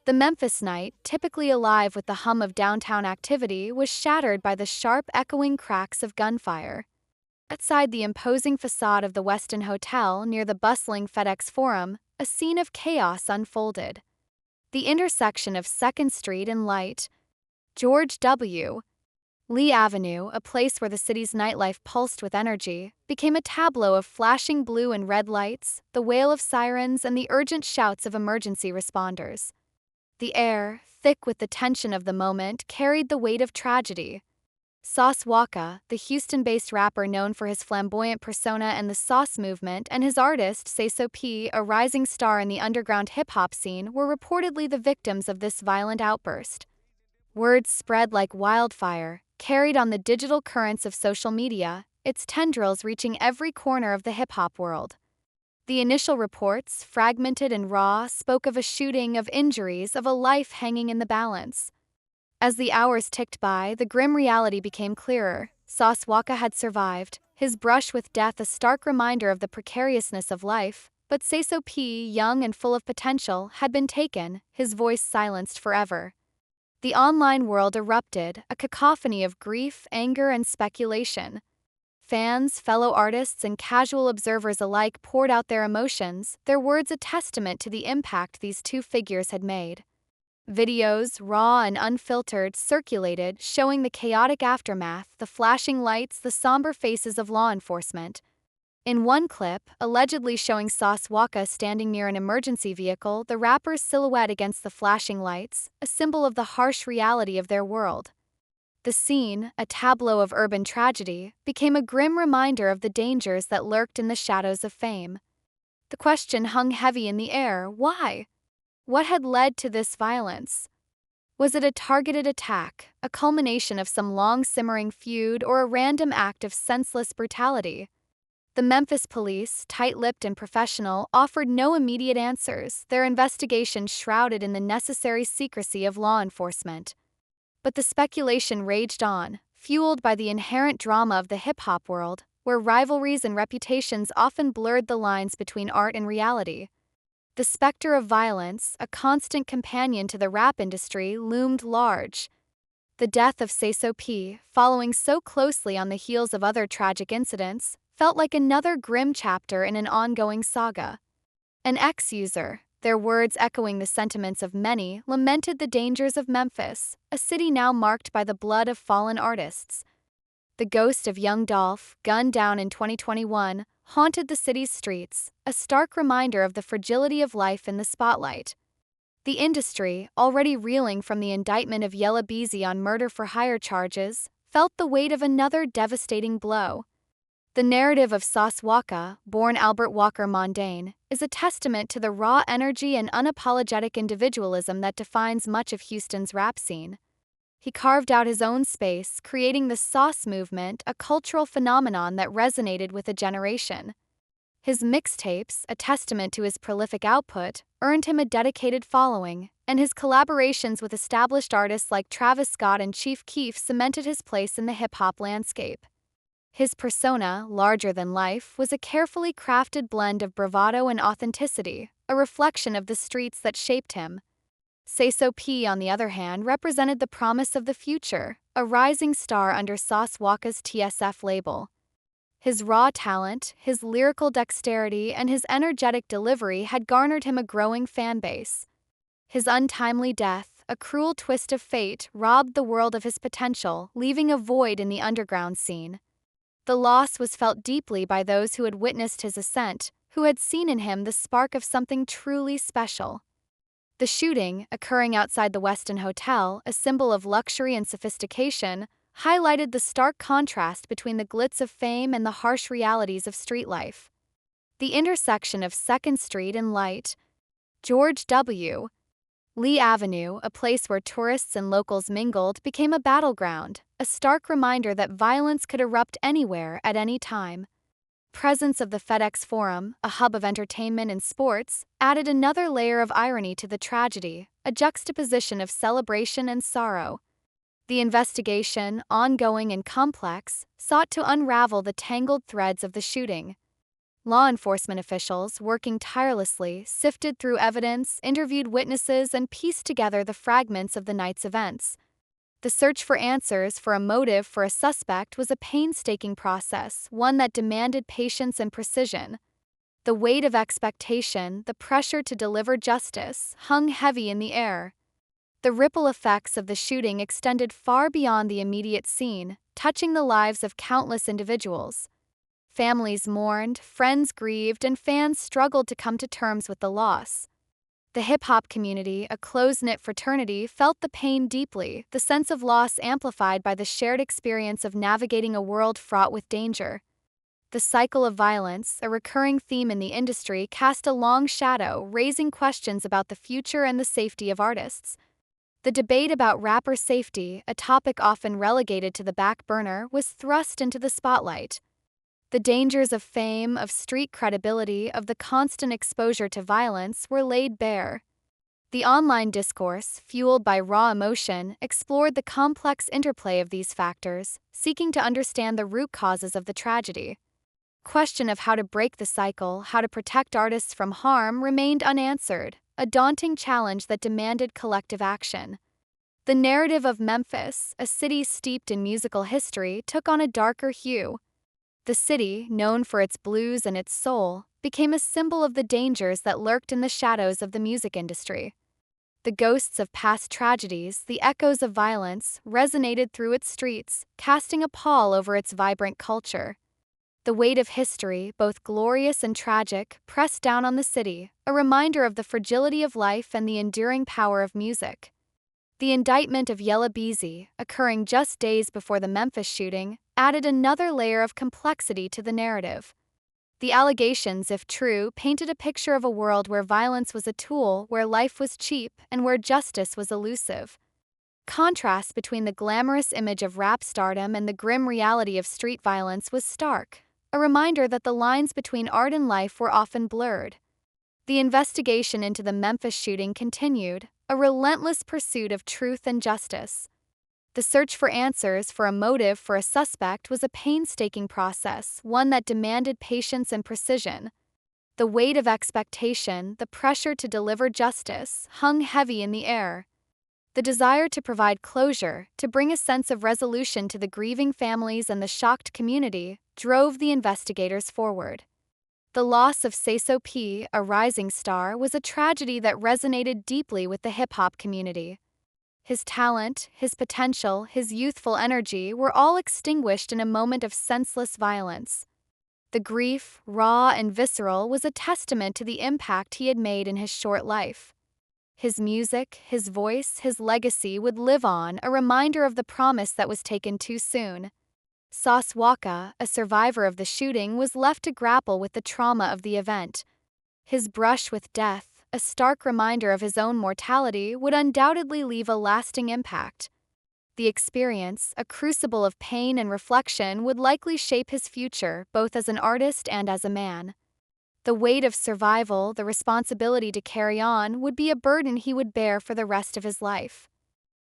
The Memphis night, typically alive with the hum of downtown activity, was shattered by the sharp, echoing cracks of gunfire. Outside the imposing facade of the Westin Hotel near the bustling FedEx Forum, a scene of chaos unfolded. The intersection of 2nd Street and Light, George W. Lee Avenue, a place where the city's nightlife pulsed with energy, became a tableau of flashing blue and red lights, the wail of sirens, and the urgent shouts of emergency responders. The air, thick with the tension of the moment, carried the weight of tragedy. Walka, the Houston-based rapper known for his flamboyant persona and the sauce movement, and his artist, P, a rising star in the underground hip-hop scene, were reportedly the victims of this violent outburst. Words spread like wildfire, carried on the digital currents of social media, its tendrils reaching every corner of the hip-hop world. The initial reports, fragmented and raw, spoke of a shooting, of injuries, of a life hanging in the balance. As the hours ticked by, the grim reality became clearer. Walka had survived, his brush with death a stark reminder of the precariousness of life, but P, young and full of potential, had been taken, his voice silenced forever. The online world erupted, a cacophony of grief, anger, and speculation. Fans, fellow artists, and casual observers alike poured out their emotions, their words a testament to the impact these two figures had made. Videos, raw and unfiltered, circulated, showing the chaotic aftermath, the flashing lights, the somber faces of law enforcement. In one clip, allegedly showing Walka standing near an emergency vehicle, the rapper's silhouette against the flashing lights, a symbol of the harsh reality of their world. The scene, a tableau of urban tragedy, became a grim reminder of the dangers that lurked in the shadows of fame. The question hung heavy in the air: why? What had led to this violence? Was it a targeted attack, a culmination of some long-simmering feud, or a random act of senseless brutality? The Memphis police, tight-lipped and professional, offered no immediate answers, their investigation shrouded in the necessary secrecy of law enforcement. But the speculation raged on, fueled by the inherent drama of the hip-hop world, where rivalries and reputations often blurred the lines between art and reality. The specter of violence, a constant companion to the rap industry, loomed large. The death of P, following so closely on the heels of other tragic incidents, felt like another grim chapter in an ongoing saga. An ex-user, their words echoing the sentiments of many, lamented the dangers of Memphis, a city now marked by the blood of fallen artists. The ghost of young Dolph, gunned down in 2021, haunted the city's streets, a stark reminder of the fragility of life in the spotlight. The industry, already reeling from the indictment of Yella Beezy on murder-for-hire charges, felt the weight of another devastating blow. The narrative of Walka, born Albert Walker Mondane, is a testament to the raw energy and unapologetic individualism that defines much of Houston's rap scene. He carved out his own space, creating the sauce movement, a cultural phenomenon that resonated with a generation. His mixtapes, a testament to his prolific output, earned him a dedicated following, and his collaborations with established artists like Travis Scott and Chief Keef cemented his place in the hip-hop landscape. His persona, larger than life, was a carefully crafted blend of bravado and authenticity, a reflection of the streets that shaped him. P, on the other hand, represented the promise of the future, a rising star under Walka's TSF label. His raw talent, his lyrical dexterity, and his energetic delivery had garnered him a growing fan base. His untimely death, a cruel twist of fate, robbed the world of his potential, leaving a void in the underground scene. The loss was felt deeply by those who had witnessed his ascent, who had seen in him the spark of something truly special. The shooting, occurring outside the Westin Hotel, a symbol of luxury and sophistication, highlighted the stark contrast between the glitz of fame and the harsh realities of street life. The intersection of 2nd Street and Light, George W. Lee Avenue, a place where tourists and locals mingled, became a battleground, a stark reminder that violence could erupt anywhere at any time. Presence of the FedEx Forum, a hub of entertainment and sports, added another layer of irony to the tragedy, a juxtaposition of celebration and sorrow. The investigation, ongoing and complex, sought to unravel the tangled threads of the shooting. Law enforcement officials, working tirelessly, sifted through evidence, interviewed witnesses, and pieced together the fragments of the night's events. The search for answers for a motive for a suspect was a painstaking process, one that demanded patience and precision. The weight of expectation, the pressure to deliver justice, hung heavy in the air. The ripple effects of the shooting extended far beyond the immediate scene, touching the lives of countless individuals. Families mourned, friends grieved, and fans struggled to come to terms with the loss. The hip-hop community, a close-knit fraternity, felt the pain deeply, the sense of loss amplified by the shared experience of navigating a world fraught with danger. The cycle of violence, a recurring theme in the industry, cast a long shadow, raising questions about the future and the safety of artists. The debate about rapper safety, a topic often relegated to the back burner, was thrust into the spotlight. The dangers of fame, of street credibility, of the constant exposure to violence were laid bare. The online discourse, fueled by raw emotion, explored the complex interplay of these factors, seeking to understand the root causes of the tragedy. Question of how to break the cycle, how to protect artists from harm, remained unanswered, a daunting challenge that demanded collective action. The narrative of Memphis, a city steeped in musical history, took on a darker hue. The city, known for its blues and its soul, became a symbol of the dangers that lurked in the shadows of the music industry. The ghosts of past tragedies, the echoes of violence, resonated through its streets, casting a pall over its vibrant culture. The weight of history, both glorious and tragic, pressed down on the city, a reminder of the fragility of life and the enduring power of music. The indictment of Yella Beezy, occurring just days before the Memphis shooting, added another layer of complexity to the narrative. The allegations, if true, painted a picture of a world where violence was a tool, where life was cheap, and where justice was elusive. Contrast between the glamorous image of rap stardom and the grim reality of street violence was stark, a reminder that the lines between art and life were often blurred. The investigation into the Memphis shooting continued, a relentless pursuit of truth and justice. The search for answers for a motive for a suspect was a painstaking process, one that demanded patience and precision. The weight of expectation, the pressure to deliver justice, hung heavy in the air. The desire to provide closure, to bring a sense of resolution to the grieving families and the shocked community, drove the investigators forward. The loss of Seso P, a rising star, was a tragedy that resonated deeply with the hip-hop community. His talent, his potential, his youthful energy were all extinguished in a moment of senseless violence. The grief, raw and visceral, was a testament to the impact he had made in his short life. His music, his voice, his legacy would live on, a reminder of the promise that was taken too soon. Walka, a survivor of the shooting, was left to grapple with the trauma of the event. His brush with death, a stark reminder of his own mortality, would undoubtedly leave a lasting impact. The experience, a crucible of pain and reflection, would likely shape his future, both as an artist and as a man. The weight of survival, the responsibility to carry on, would be a burden he would bear for the rest of his life.